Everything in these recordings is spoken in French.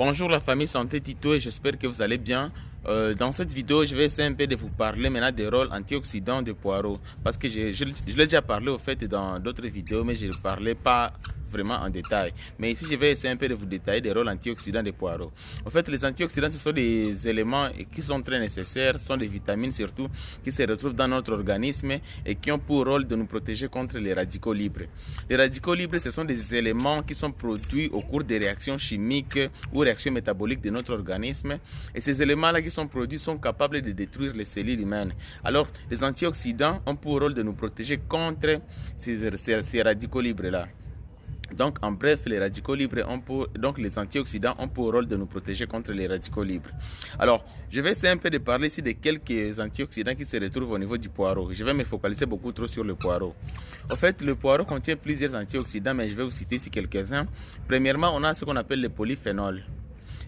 Bonjour la famille Santé Tito et j'espère que vous allez bien. Dans cette vidéo, je vais essayer un peu de vous parler maintenant des rôles antioxydants de poireaux. Parce que je l'ai déjà parlé au fait dans d'autres vidéos, mais je ne parlais pas vraiment en détail. Mais ici, je vais essayer un peu de vous détailler des rôles antioxydants des poireaux. En fait, les antioxydants, ce sont des éléments qui sont très nécessaires, ce sont des vitamines surtout, qui se retrouvent dans notre organisme et qui ont pour rôle de nous protéger contre les radicaux libres. Les radicaux libres, ce sont des éléments qui sont produits au cours des réactions chimiques ou réactions métaboliques de notre organisme. Et ces éléments-là qui sont produits sont capables de détruire les cellules humaines. Alors, les antioxydants ont pour rôle de nous protéger contre ces radicaux libres-là. Donc, en bref, les radicaux libres les antioxydants ont pour rôle de nous protéger contre les radicaux libres. Alors, je vais essayer un peu de parler ici de quelques antioxydants qui se retrouvent au niveau du poireau. Je vais me focaliser beaucoup trop sur le poireau. En fait, le poireau contient plusieurs antioxydants, mais je vais vous citer ici quelques-uns. Premièrement, on a ce qu'on appelle les polyphénols.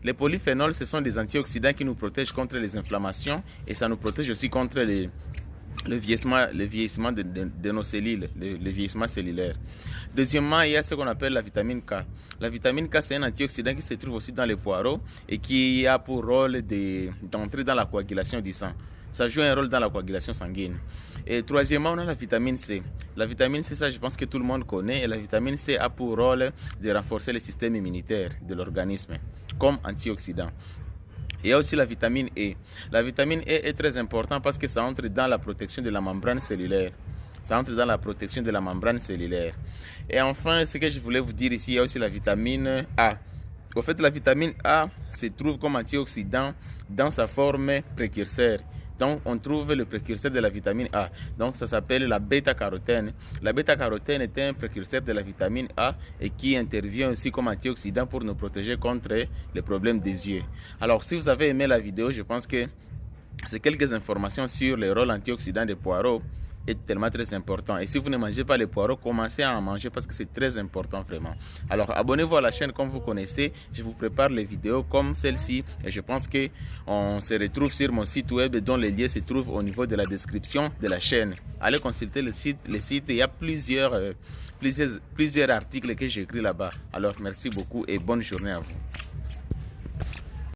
Les polyphénols, ce sont des antioxydants qui nous protègent contre les inflammations et ça nous protège aussi contre le vieillissement de nos cellules, le vieillissement cellulaire. Deuxièmement, il y a ce qu'on appelle la vitamine K. La vitamine K, c'est un antioxydant qui se trouve aussi dans les poireaux et qui a pour rôle d'entrer dans la coagulation du sang. Ça joue un rôle dans la coagulation sanguine. Et troisièmement, on a la vitamine C. La vitamine C, ça je pense que tout le monde connaît. Et la vitamine C a pour rôle de renforcer le système immunitaire de l'organisme comme antioxydant. Il y a aussi la vitamine E. La vitamine E est très importante parce que ça entre dans la protection de la membrane cellulaire. Ça entre dans la protection de la membrane cellulaire. Et enfin, ce que je voulais vous dire ici, il y a aussi la vitamine A. En fait, la vitamine A se trouve comme antioxydant dans sa forme précurseur. Donc, on trouve le précurseur de la vitamine A. Donc, ça s'appelle la bêta-carotène. La bêta-carotène est un précurseur de la vitamine A et qui intervient aussi comme antioxydant pour nous protéger contre les problèmes des yeux. Alors, si vous avez aimé la vidéo, je pense que c'est quelques informations sur les rôles antioxydants des poireaux est tellement très important. Et si vous ne mangez pas les poireaux, commencez à en manger parce que c'est très important vraiment. Alors abonnez-vous à la chaîne comme vous connaissez. Je vous prépare les vidéos comme celle-ci et je pense que on se retrouve sur mon site web dont les liens se trouvent au niveau de la description de la chaîne. Allez consulter le site. Il y a plusieurs articles que j'ai écrits là-bas. Alors merci beaucoup et bonne journée à vous.